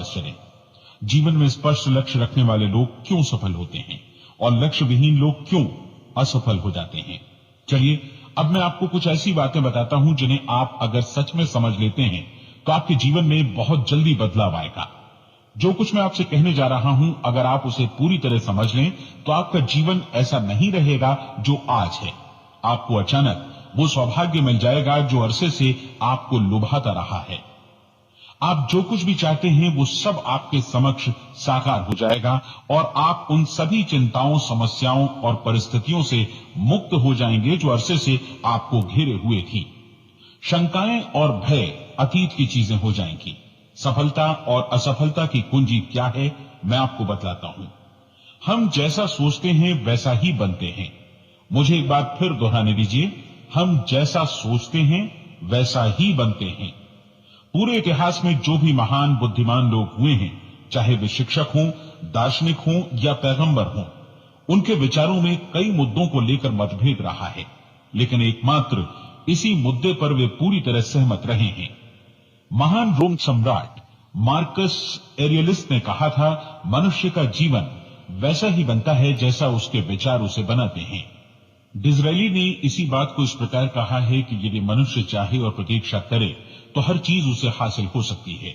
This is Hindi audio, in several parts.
पास चलें। जीवन में स्पष्ट लक्ष्य रखने वाले लोग क्यों सफल होते हैं और लक्ष्य विहीन लोग क्यों असफल हो जाते हैं। चलिए अब मैं आपको कुछ ऐसी बातें बताता हूं जिन्हें आप अगर सच में समझ लेते हैं तो आपके जीवन में बहुत जल्दी बदलाव आएगा। जो कुछ मैं आपसे कहने जा रहा हूं, अगर आप उसे पूरी तरह समझ लें तो आपका जीवन ऐसा नहीं रहेगा जो आज है। आपको अचानक वो सौभाग्य मिल जाएगा जो अरसे से आपको लुभाता रहा है। आप जो कुछ भी चाहते हैं वो सब आपके समक्ष साकार हो जाएगा और आप उन सभी चिंताओं, समस्याओं और परिस्थितियों से मुक्त हो जाएंगे जो अरसे से आपको घेरे हुए थी। शंकाएं और भय अतीत की चीजें हो जाएंगी। सफलता और असफलता की कुंजी क्या है, मैं आपको बतलाता हूं। हम जैसा सोचते हैं वैसा ही बनते हैं। मुझे एक बात फिर दोहराने दीजिए, हम जैसा सोचते हैं वैसा ही बनते हैं। पूरे इतिहास में जो भी महान बुद्धिमान लोग हुए हैं, चाहे वे शिक्षक हों, दार्शनिक हों या पैगंबर हों, उनके विचारों में कई मुद्दों को लेकर मतभेद रहा है, लेकिन एकमात्र इसी मुद्दे पर वे पूरी तरह सहमत रहे हैं। महान रोम सम्राट मार्कस एरियलिस ने कहा था, मनुष्य का जीवन वैसा ही बनता है जैसा उसके विचार उसे बनाते हैं। डिज़रायली ने इसी बात को इस प्रकार कहा है कि यदि मनुष्य चाहे और प्रतीक्षा करे तो हर चीज उसे हासिल हो सकती है।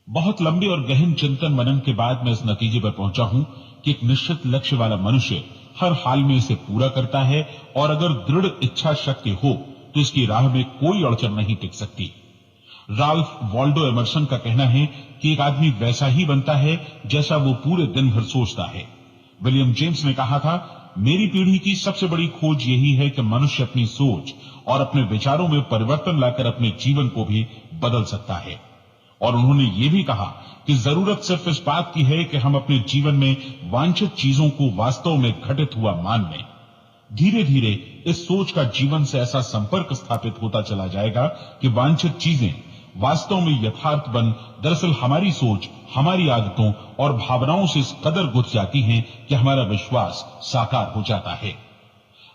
बहुत लंबे और गहन चिंतन मनन के बाद मैं इस नतीजे पर पहुंचा हूं कि एक निश्चित लक्ष्य वाला मनुष्य हर हाल में इसे पूरा करता है और अगर दृढ़ इच्छा शक्ति हो तो इसकी राह में कोई अड़चन नहीं टिक सकती। राल्फ वॉल्डो एमर्सन का कहना है कि एक आदमी वैसा ही बनता है जैसा वो पूरे दिन भर सोचता है। विलियम जेम्स ने कहा था, मेरी पीढ़ी की सबसे बड़ी खोज यही है कि मनुष्य अपनी सोच और अपने विचारों में परिवर्तन लाकर अपने जीवन को भी बदल सकता है। और उन्होंने ये भी कहा कि जरूरत सिर्फ इस बात की है कि हम अपने जीवन में वांछित चीजों को वास्तव में घटित हुआ मान लें। धीरे धीरे इस सोच का जीवन से ऐसा संपर्क स्थापित होता चला जाएगा कि वांछित चीजें वास्तव में यथार्थ बन दरअसल हमारी सोच, हमारी आदतों और भावनाओं से इस कदर गुथ जाती हैं कि हमारा विश्वास साकार हो जाता है।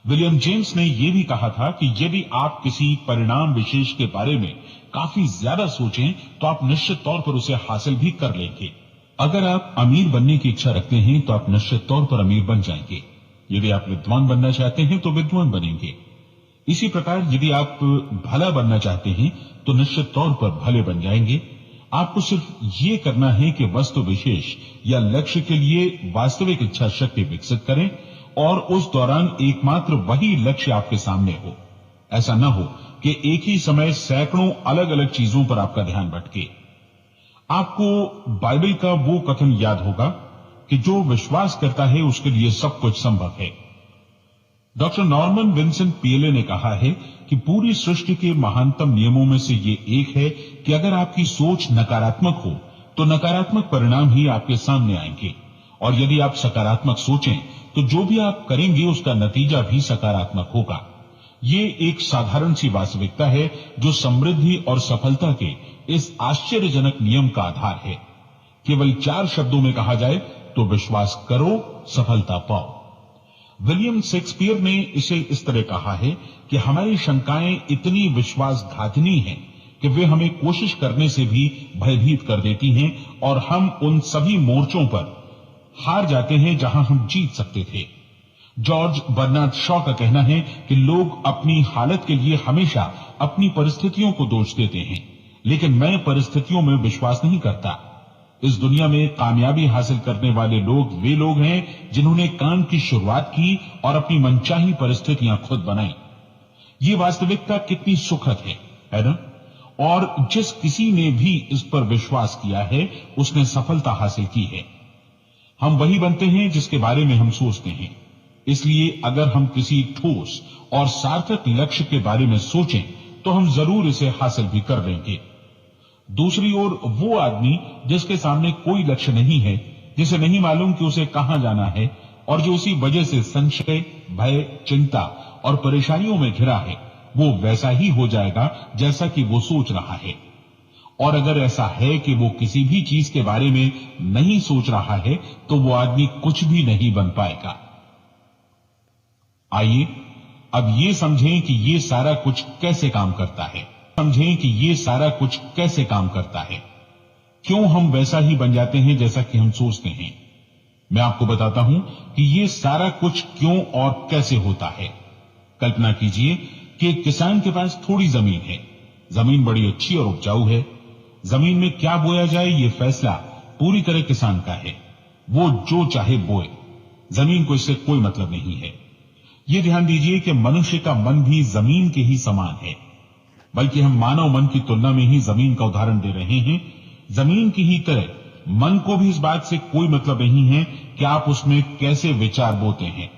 विलियम जेम्स ने यह भी कहा था कि यदि आप किसी परिणाम विशेष के बारे में काफी ज्यादा सोचें तो आप निश्चित तौर पर उसे हासिल भी कर लेंगे। अगर आप अमीर बनने की इच्छा रखते हैं तो आप निश्चित तौर पर अमीर बन जाएंगे। यदि आप विद्वान बनना चाहते हैं तो विद्वान बनेंगे। इसी प्रकार यदि आप भला बनना चाहते हैं तो निश्चित तौर पर भले बन जाएंगे। आपको सिर्फ ये करना है कि वस्तु विशेष या लक्ष्य के लिए वास्तविक इच्छा शक्ति विकसित करें और उस दौरान एकमात्र वही लक्ष्य आपके सामने हो। ऐसा न हो कि एक ही समय सैकड़ों अलग अलग चीजों पर आपका ध्यान भटके। आपको बाइबल का वो कथन याद होगा कि जो विश्वास करता है उसके लिए सब कुछ संभव है। डॉक्टर नॉर्मन विंसेंट पीएले ने कहा है कि पूरी सृष्टि के महानतम नियमों में से ये एक है कि अगर आपकी सोच नकारात्मक हो तो नकारात्मक परिणाम ही आपके सामने आएंगे, और यदि आप सकारात्मक सोचें तो जो भी आप करेंगे उसका नतीजा भी सकारात्मक होगा। ये एक साधारण सी वास्तविकता है जो समृद्धि और सफलता के इस आश्चर्यजनक नियम का आधार है। केवल 4 शब्दों में कहा जाए तो विश्वास करो, सफलता पाओ। विलियम शेक्सपियर ने इसे इस तरह कहा है कि हमारी शंकाएं इतनी विश्वासघातिनी हैं कि वे हमें कोशिश करने से भी भयभीत कर देती हैं और हम उन सभी मोर्चों पर हार जाते हैं जहां हम जीत सकते थे। जॉर्ज बर्नार्ड शॉ का कहना है कि लोग अपनी हालत के लिए हमेशा अपनी परिस्थितियों को दोष देते हैं, लेकिन मैं परिस्थितियों में विश्वास नहीं करता। इस दुनिया में कामयाबी हासिल करने वाले लोग वे लोग हैं जिन्होंने काम की शुरुआत की और अपनी मनचाही परिस्थितियां खुद बनाई। ये वास्तविकता कितनी सुखद है ना? और जिस किसी ने भी इस पर विश्वास किया है उसने सफलता हासिल की है। हम वही बनते हैं जिसके बारे में हम सोचते हैं। इसलिए अगर हम किसी ठोस और सार्थक लक्ष्य के बारे में सोचें तो हम जरूर इसे हासिल भी कर लेंगे। दूसरी ओर वो आदमी जिसके सामने कोई लक्ष्य नहीं है, जिसे नहीं मालूम कि उसे कहां जाना है और जो उसी वजह से संशय, भय, चिंता और परेशानियों में घिरा है, वो वैसा ही हो जाएगा जैसा कि वो सोच रहा है। और अगर ऐसा है कि वो किसी भी चीज के बारे में नहीं सोच रहा है तो वो आदमी कुछ भी नहीं बन पाएगा। आइए अब ये समझें कि ये सारा कुछ कैसे काम करता है। क्यों हम वैसा ही बन जाते हैं जैसा कि हम सोचते हैं। मैं आपको बताता हूं कि ये सारा कुछ क्यों और कैसे होता है। कल्पना कीजिए कि एक किसान के पास थोड़ी जमीन है। जमीन बड़ी अच्छी और उपजाऊ है। जमीन में क्या बोया जाए ये फैसला पूरी तरह किसान का है। वो जो चाहे बोए, जमीन को इससे कोई मतलब नहीं है। ये ध्यान दीजिए कि मनुष्य का मन भी जमीन के ही समान है, बल्कि हम मानव मन की तुलना में ही जमीन का उदाहरण दे रहे हैं। जमीन की ही तरह मन को भी इस बात से कोई मतलब नहीं है कि आप उसमें कैसे विचार बोते हैं।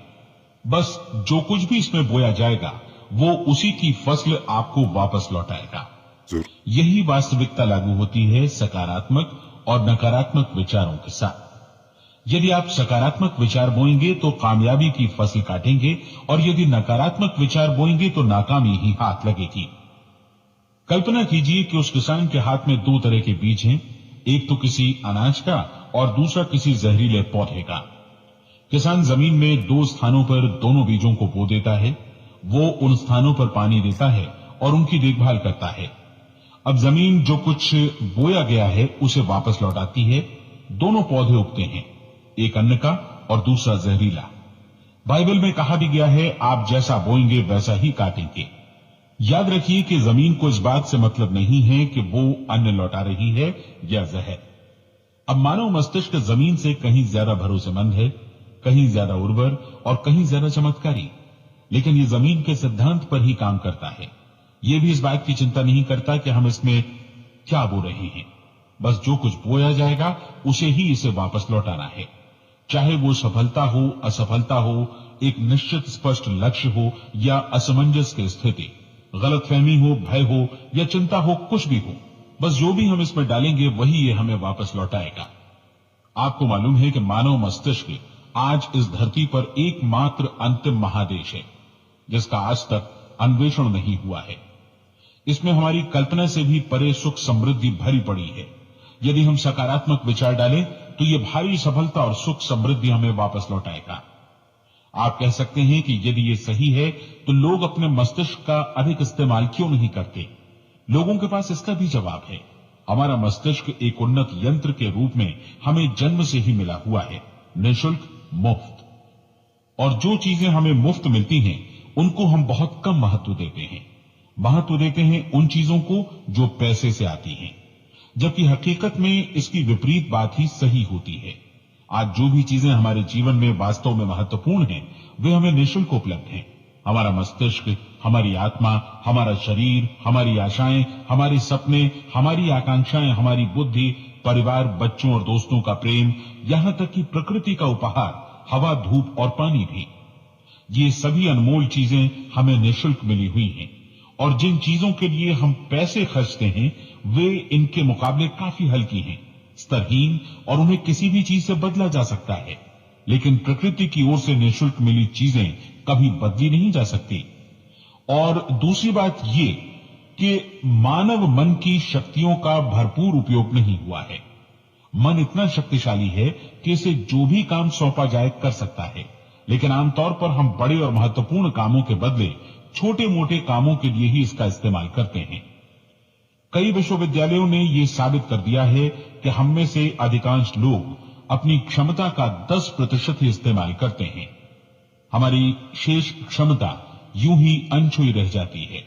बस जो कुछ भी इसमें बोया जाएगा वो उसी की फसल आपको वापस लौटाएगा। यही वास्तविकता लागू होती है सकारात्मक और नकारात्मक विचारों के साथ। यदि आप सकारात्मक विचार बोएंगे तो कामयाबी की फसल काटेंगे, और यदि नकारात्मक विचार बोएंगे तो नाकामी ही हाथ लगेगी। कल्पना कीजिए कि उस किसान के हाथ में दो तरह के बीज हैं, एक तो किसी अनाज का और दूसरा किसी जहरीले पौधे का। किसान जमीन में दो स्थानों पर दोनों बीजों को बो देता है। वो उन स्थानों पर पानी देता है और उनकी देखभाल करता है। अब जमीन जो कुछ बोया गया है उसे वापस लौटाती है। दोनों पौधे उगते हैं, एक अन्न का और दूसरा जहरीला। बाइबल में कहा भी गया है, आप जैसा बोएंगे वैसा ही काटेंगे। याद रखिए कि जमीन को इस बात से मतलब नहीं है कि वो अन्न लौटा रही है या जहर। अब मानव मस्तिष्क जमीन से कहीं ज्यादा भरोसेमंद है, कहीं ज्यादा उर्वर और कहीं ज्यादा चमत्कारी, लेकिन ये जमीन के सिद्धांत पर ही काम करता है। ये भी इस बात की चिंता नहीं करता कि हम इसमें क्या बो रहे हैं। बस जो कुछ बोया जाएगा उसे ही इसे वापस लौटाना है, चाहे वो सफलता हो, असफलता हो, एक निश्चित स्पष्ट लक्ष्य हो या असमंजस की स्थिति, गलतफहमी हो, भय हो या चिंता हो, कुछ भी हो। बस जो भी हम इसमें डालेंगे वही ये हमें वापस लौटाएगा। आपको मालूम है कि मानव मस्तिष्क आज इस धरती पर एकमात्र अंतिम महादेश है जिसका आज तक अन्वेषण नहीं हुआ है। इसमें हमारी कल्पना से भी परे सुख समृद्धि भरी पड़ी है। यदि हम सकारात्मक विचार डालें तो ये भारी सफलता और सुख समृद्धि हमें वापस लौटाएगा। आप कह सकते हैं कि यदि ये सही है तो लोग अपने मस्तिष्क का अधिक इस्तेमाल क्यों नहीं करते? लोगों के पास इसका भी जवाब है। हमारा मस्तिष्क एक उन्नत यंत्र के रूप में हमें जन्म से ही मिला हुआ है, निःशुल्क, मुफ्त। और जो चीजें हमें मुफ्त मिलती हैं उनको हम बहुत कम महत्व देते हैं। महत्व देते हैं उन चीजों को जो पैसे से आती हैं, जबकि हकीकत में इसकी विपरीत बात ही सही होती है। आज जो भी चीजें हमारे जीवन में वास्तव में महत्वपूर्ण हैं वे हमें निःशुल्क उपलब्ध हैं। हमारा मस्तिष्क, हमारी आत्मा, हमारा शरीर, हमारी आशाएं, हमारे सपने, हमारी आकांक्षाएं, हमारी बुद्धि, परिवार, बच्चों और दोस्तों का प्रेम, यहां तक कि प्रकृति का उपहार, हवा, धूप और पानी भी, ये सभी अनमोल चीजें हमें निःशुल्क मिली हुई हैं। और जिन चीजों के लिए हम पैसे खर्चते हैं वे इनके मुकाबले काफी हल्की हैं, स्तरहीन, और उन्हें किसी भी चीज से बदला जा सकता है। लेकिन प्रकृति की ओर से निःशुल्क मिली चीजें कभी बदली नहीं जा सकती। और दूसरी बात ये कि मानव मन की शक्तियों का भरपूर उपयोग नहीं हुआ है। मन इतना शक्तिशाली है कि इसे जो भी काम सौंपा जाए कर सकता है, लेकिन आमतौर पर हम बड़े और महत्वपूर्ण कामों के बदले छोटे मोटे कामों के लिए ही इसका इस्तेमाल करते हैं। कई विश्वविद्यालयों ने यह साबित कर दिया है कि हम में से अधिकांश लोग अपनी क्षमता का 10% ही इस्तेमाल करते हैं। हमारी शेष क्षमता यूं ही अनछुई रह जाती है।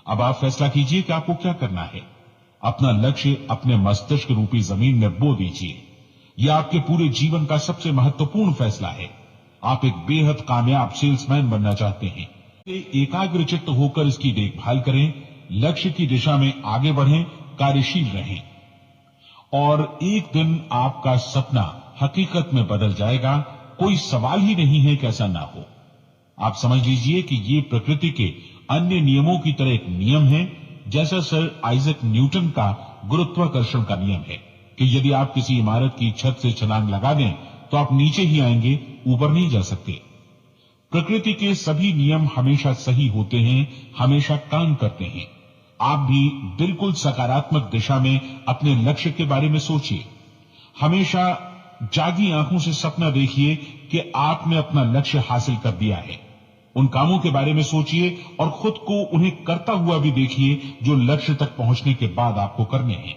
अब आप फैसला कीजिए कि आपको क्या करना है। अपना लक्ष्य अपने मस्तिष्क रूपी जमीन में बो दीजिए। यह आपके पूरे जीवन का सबसे महत्वपूर्ण फैसला है। आप एक बेहद कामयाब सेल्समैन बनना चाहते हैं, एकाग्रचित्त होकर इसकी देखभाल करें, लक्ष्य की दिशा में आगे बढ़ें, कार्यशील रहें, और एक दिन आपका सपना हकीकत में बदल जाएगा। कोई सवाल ही नहीं है कि ऐसा ना हो। आप समझ लीजिए कि ये प्रकृति के अन्य नियमों की तरह एक नियम है, जैसा सर आइजक न्यूटन का गुरुत्वाकर्षण का नियम है कि यदि आप किसी इमारत की छत से छलांग लगा दें तो आप नीचे ही आएंगे, ऊपर नहीं जा सकते। प्रकृति के सभी नियम हमेशा सही होते हैं, हमेशा काम करते हैं। आप भी बिल्कुल सकारात्मक दिशा में अपने लक्ष्य के बारे में सोचिए। हमेशा जागी आंखों से सपना देखिए कि आपने अपना लक्ष्य हासिल कर दिया है। उन कामों के बारे में सोचिए और खुद को उन्हें करता हुआ भी देखिए जो लक्ष्य तक पहुंचने के बाद आपको करने हैं।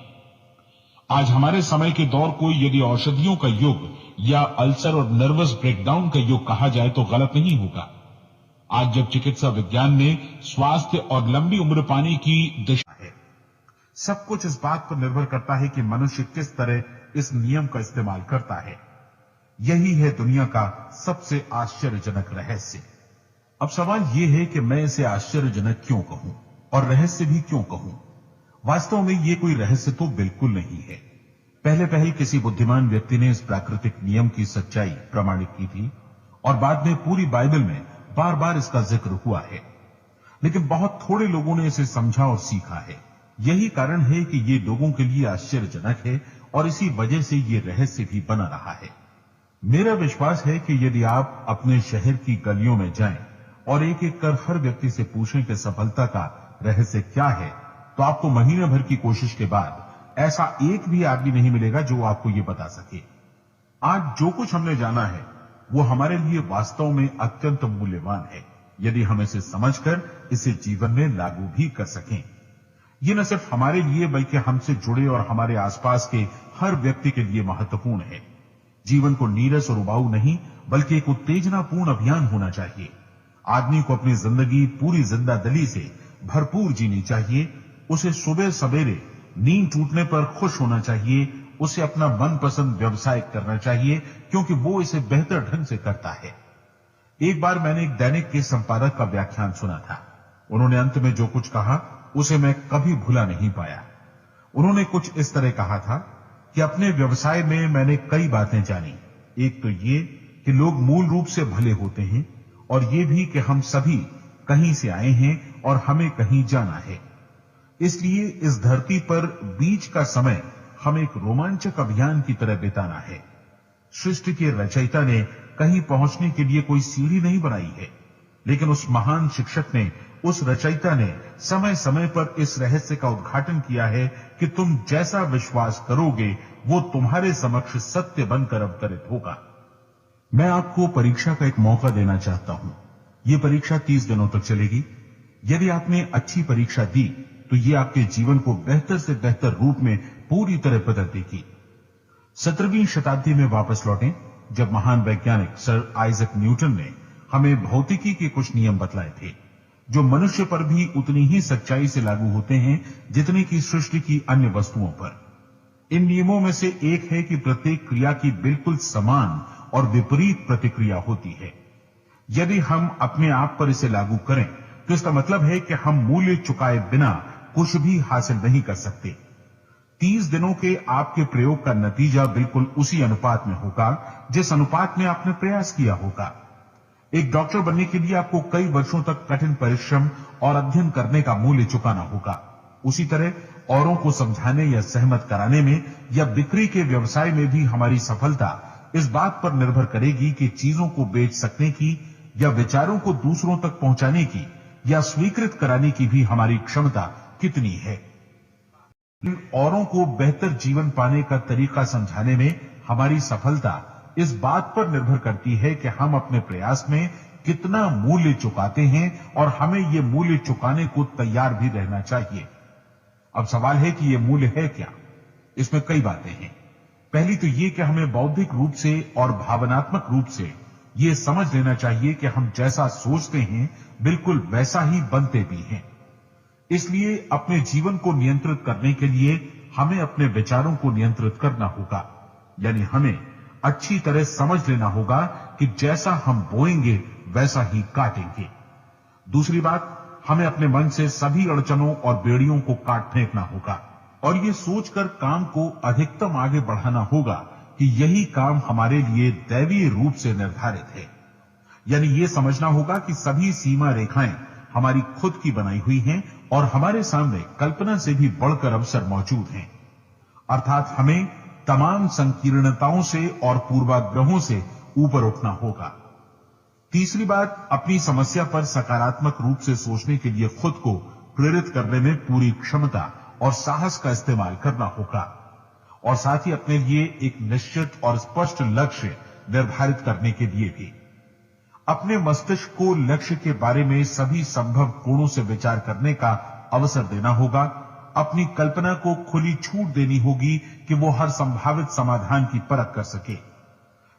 आज हमारे समय के दौर को यदि औषधियों का युग या अल्सर और नर्वस ब्रेकडाउन का युग कहा जाए तो गलत नहीं होगा। आज जब चिकित्सा विज्ञान ने स्वास्थ्य और लंबी उम्र पाने की दिशा है, सब कुछ इस बात पर निर्भर करता है कि मनुष्य किस तरह इस नियम का इस्तेमाल करता है। यही है दुनिया का सबसे आश्चर्यजनक रहस्य। अब सवाल यह है कि मैं इसे आश्चर्यजनक क्यों कहूं और रहस्य भी क्यों कहूं। वास्तव में यह कोई रहस्य तो बिल्कुल नहीं है। पहले किसी बुद्धिमान व्यक्ति ने इस प्राकृतिक नियम की सच्चाई प्रमाणित की थी और बाद में पूरी बाइबल में बार बार इसका जिक्र हुआ है, लेकिन बहुत थोड़े लोगों ने इसे समझा और सीखा है। यही कारण है कि ये लोगों के लिए आश्चर्यजनक है और इसी वजह से ये रहस्य भी बना रहा है। मेरा विश्वास है कि यदि आप अपने शहर की गलियों में जाएं और एक एक कर हर व्यक्ति से पूछें कि सफलता का रहस्य क्या है, तो आपको महीने भर की कोशिश के बाद ऐसा एक भी आदमी नहीं मिलेगा जो आपको यह बता सके। आज जो कुछ हमने जाना है वो हमारे लिए वास्तव में अत्यंत मूल्यवान है, यदि हम इसे समझकर इसे जीवन में लागू भी कर सकें। ये न सिर्फ हमारे लिए बल्कि हमसे जुड़े और हमारे आसपास के हर व्यक्ति के लिए महत्वपूर्ण है। जीवन को नीरस और उबाऊ नहीं बल्कि एक उत्तेजनापूर्ण अभियान होना चाहिए। आदमी को अपनी जिंदगी पूरी जिंदादिली से भरपूर जीनी चाहिए। उसे सुबह सवेरे नींद टूटने पर खुश होना चाहिए। उसे अपना मनपसंद व्यवसाय करना चाहिए क्योंकि वो इसे बेहतर ढंग से करता है। एक बार मैंने एक दैनिक के संपादक का व्याख्यान सुना था। उन्होंने अंत में जो कुछ कहा उसे मैं कभी भुला नहीं पाया। उन्होंने कुछ इस तरह कहा था कि अपने व्यवसाय में मैंने कई बातें जानी। एक तो ये कि लोग मूल रूप से भले होते हैं और ये भी कि हम सभी कहीं से आए हैं और हमें कहीं जाना है। इसलिए इस धरती पर बीच का समय हम एक रोमांचक अभियान की तरह बिताना है। सृष्टि के रचयिता ने कहीं पहुंचने के लिए कोई सीढ़ी नहीं बनाई है, लेकिन उस महान शिक्षक ने, उस रचयिता ने समय समय पर इस रहस्य का उद्घाटन किया है कि तुम जैसा विश्वास करोगे वो तुम्हारे समक्ष सत्य बनकर अवतरित होगा। मैं आपको परीक्षा का एक मौका देना चाहता हूं। यह परीक्षा 30 दिनों तक चलेगी। यदि आपने अच्छी परीक्षा दी तो ये आपके जीवन को बेहतर से बेहतर रूप में पूरी तरह बदल देगी। 17वीं शताब्दी में वापस लौटें, जब महान वैज्ञानिक सर आइजक न्यूटन ने हमें भौतिकी के कुछ नियम बतलाए थे, जो मनुष्य पर भी उतनी ही सच्चाई से लागू होते हैं जितनी कि सृष्टि की अन्य वस्तुओं पर। इन नियमों में से एक है कि प्रत्येक क्रिया की बिल्कुल समान और विपरीत प्रतिक्रिया होती है। यदि हम अपने आप पर इसे लागू करें तो इसका मतलब है कि हम मूल्य चुकाए बिना कुछ भी हासिल नहीं कर सकते। 30 दिनों के आपके प्रयोग का नतीजा बिल्कुल उसी अनुपात में होगा जिस अनुपात में आपने प्रयास किया होगा। एक डॉक्टर बनने के लिए आपको कई वर्षों तक कठिन परिश्रम और अध्ययन करने का मूल्य चुकाना होगा। उसी तरह औरों को समझाने या सहमत कराने में या बिक्री के व्यवसाय में भी हमारी सफलता इस बात पर निर्भर करेगी कि चीजों को बेच सकने की या विचारों को दूसरों तक पहुंचाने की या स्वीकृत कराने की भी हमारी क्षमता कितनी है। औरों को बेहतर जीवन पाने का तरीका समझाने में हमारी सफलता इस बात पर निर्भर करती है कि हम अपने प्रयास में कितना मूल्य चुकाते हैं और हमें यह मूल्य चुकाने को तैयार भी रहना चाहिए। अब सवाल है कि यह मूल्य है क्या? इसमें कई बातें हैं। पहली तो यह कि हमें बौद्धिक रूप से और भावनात्मक रूप से यह समझ लेना चाहिए कि हम जैसा सोचते हैं बिल्कुल वैसा ही बनते भी हैं। इसलिए अपने जीवन को नियंत्रित करने के लिए हमें अपने विचारों को नियंत्रित करना होगा। यानी हमें अच्छी तरह समझ लेना होगा कि जैसा हम बोएंगे वैसा ही काटेंगे। दूसरी बात, हमें अपने मन से सभी अड़चनों और बेड़ियों को काट फेंकना होगा और ये सोचकर काम को अधिकतम आगे बढ़ाना होगा कि यही काम हमारे लिए दैवीय रूप से निर्धारित है। यानी ये समझना होगा कि सभी सीमा रेखाएं हमारी खुद की बनाई हुई हैं और हमारे सामने कल्पना से भी बढ़कर अवसर मौजूद हैं। अर्थात हमें तमाम संकीर्णताओं से और पूर्वाग्रहों से ऊपर उठना होगा। तीसरी बात, अपनी समस्या पर सकारात्मक रूप से सोचने के लिए खुद को प्रेरित करने में पूरी क्षमता और साहस का इस्तेमाल करना होगा और साथ ही अपने लिए एक निश्चित और स्पष्ट लक्ष्य निर्धारित करने के लिए भी अपने मस्तिष्क को लक्ष्य के बारे में सभी संभव कोणों से विचार करने का अवसर देना होगा अपनी कल्पना को खुली छूट देनी होगी कि वो हर संभावित समाधान की परख कर सके।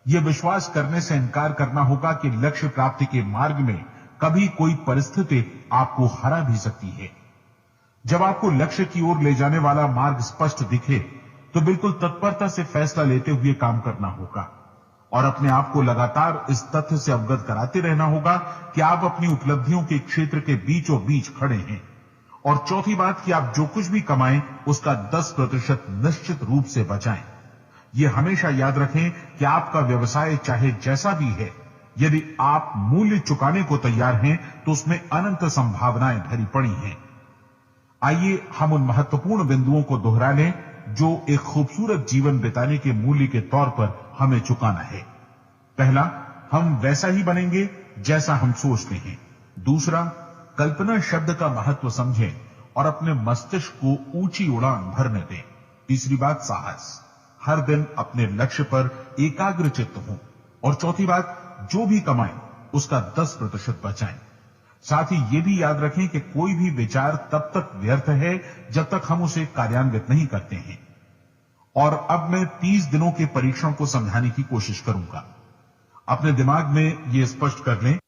यह विश्वास करने से इनकार करना होगा कि लक्ष्य प्राप्ति के मार्ग में कभी कोई परिस्थिति आपको हरा भी सकती है। जब आपको लक्ष्य की ओर ले जाने वाला मार्ग स्पष्ट दिखे तो बिल्कुल तत्परता से फैसला लेते हुए काम करना होगा और अपने आप को लगातार इस तथ्य से अवगत कराते रहना होगा कि आप अपनी उपलब्धियों के क्षेत्र के बीचों बीच खड़े हैं। और चौथी बात कि आप जो कुछ भी कमाएं उसका 10% निश्चित रूप से बचाएं। यह हमेशा याद रखें कि आपका व्यवसाय चाहे जैसा भी है, यदि आप मूल्य चुकाने को तैयार हैं तो उसमें अनंत संभावनाएं भरी पड़ी हैं। आइए हम उन महत्वपूर्ण बिंदुओं को दोहरा लें जो एक खूबसूरत जीवन बिताने के मूल्य के तौर पर हमें चुकाना है। पहला, हम वैसा ही बनेंगे जैसा हम सोचते हैं। दूसरा, कल्पना शब्द का महत्व समझें और अपने मस्तिष्क को ऊंची उड़ान भरने दें। तीसरी बात, साहस, हर दिन अपने लक्ष्य पर एकाग्र चित्त हों। और चौथी बात, जो भी कमाएं उसका 10% बचाएं। साथ ही यह भी याद रखें कि कोई भी विचार तब तक व्यर्थ है जब तक हम उसे कार्यान्वित नहीं करते हैं। और अब मैं 30 दिनों के परीक्षण को समझाने की कोशिश करूंगा। अपने दिमाग में यह स्पष्ट कर लें